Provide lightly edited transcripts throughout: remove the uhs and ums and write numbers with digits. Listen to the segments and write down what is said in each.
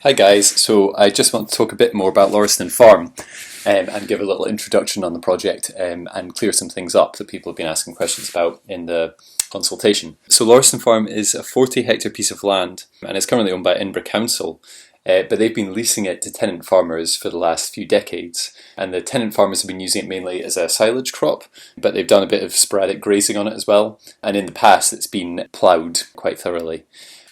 Hi guys, so I just want to talk a bit more about Lauriston Farm and give a little introduction on the project and clear some things up that people have been asking questions about in the consultation. So Lauriston Farm is a 40-hectare piece of land and it's currently owned by Edinburgh Council, but they've been leasing it to tenant farmers for the last few decades, and the tenant farmers have been using it mainly as a silage crop, but they've done a bit of sporadic grazing on it as well, and in the past it's been ploughed quite thoroughly.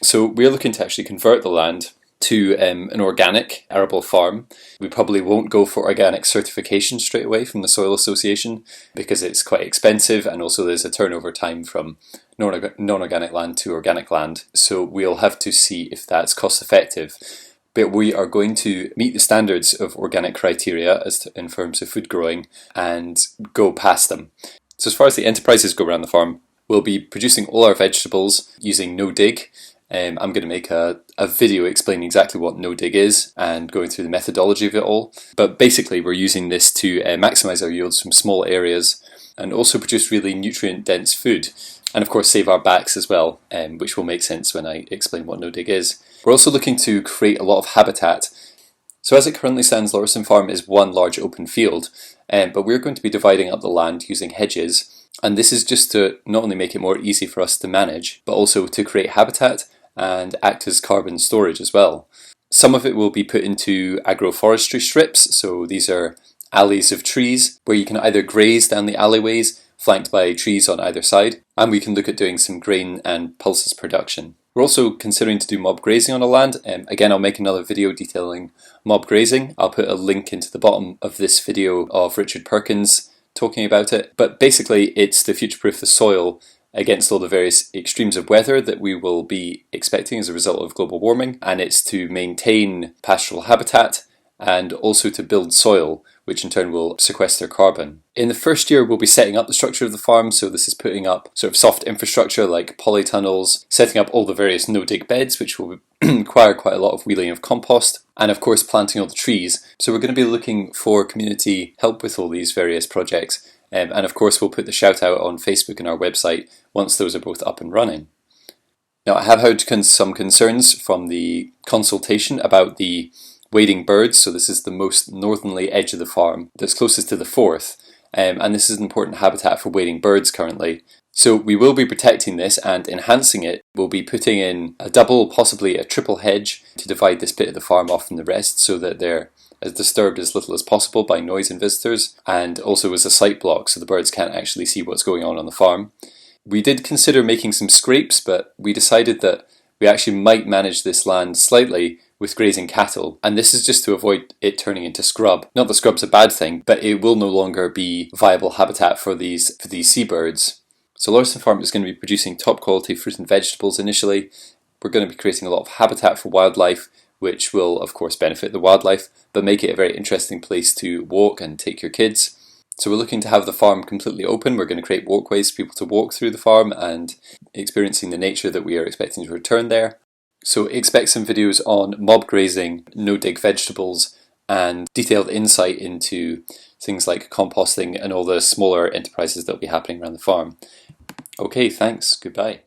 So we're looking to actually convert the land to an organic arable farm. We probably won't go for organic certification straight away from the Soil Association because it's quite expensive, and also there's a turnover time from non-organic land to organic land, so we'll have to see if that's cost effective. But we are going to meet the standards of organic criteria in terms of food growing and go past them. So as far as the enterprises go around the farm, we'll be producing all our vegetables using no-dig. I'm going to make a video explaining exactly what no-dig is and going through the methodology of it all. But basically we're using this to maximise our yields from small areas and also produce really nutrient-dense food. And of course save our backs as well, which will make sense when I explain what no-dig is. We're also looking to create a lot of habitat. So as it currently stands, Lauriston Farm is one large open field, but we're going to be dividing up the land using hedges. And this is just to not only make it more easy for us to manage, but also to create habitat and act as carbon storage as well. Some of it will be put into agroforestry strips, so these are alleys of trees where you can either graze down the alleyways flanked by trees on either side, and we can look at doing some grain and pulses production. We're also considering to do mob grazing on the land. Again, I'll make another video detailing mob grazing. I'll put a link into the bottom of this video of Richard Perkins talking about it, but basically it's to future-proof the soil against all the various extremes of weather that we will be expecting as a result of global warming, and it's to maintain pastoral habitat and also to build soil, which in turn will sequester carbon. In the first year we'll be setting up the structure of the farm, so this is putting up sort of soft infrastructure like polytunnels, setting up all the various no-dig beds, which will require quite a lot of wheeling of compost, and of course planting all the trees. So we're going to be looking for community help with all these various projects. And of course we'll put the shout out on Facebook and our website once those are both up and running. Now I have had some concerns from the consultation about the wading birds, so this is the most northerly edge of the farm that's closest to the Forth, and this is an important habitat for wading birds currently. So we will be protecting this and enhancing it. We'll be putting in a double, possibly a triple hedge to divide this bit of the farm off from the rest so that they're as disturbed as little as possible by noise and visitors, and also as a sight block so the birds can't actually see what's going on the farm. We did consider making some scrapes, but we decided that we actually might manage this land slightly with grazing cattle, and this is just to avoid it turning into scrub. Not that scrub's a bad thing, but it will no longer be viable habitat for these seabirds. So Lauriston Farm is going to be producing top quality fruit and vegetables initially. We're going to be creating a lot of habitat for wildlife, which will of course benefit the wildlife, but make it a very interesting place to walk and take your kids. So we're looking to have the farm completely open. We're going to create walkways for people to walk through the farm and experiencing the nature that we are expecting to return there. So expect some videos on mob grazing, no-dig vegetables, and detailed insight into things like composting and all the smaller enterprises that will be happening around the farm. Okay, thanks. Goodbye.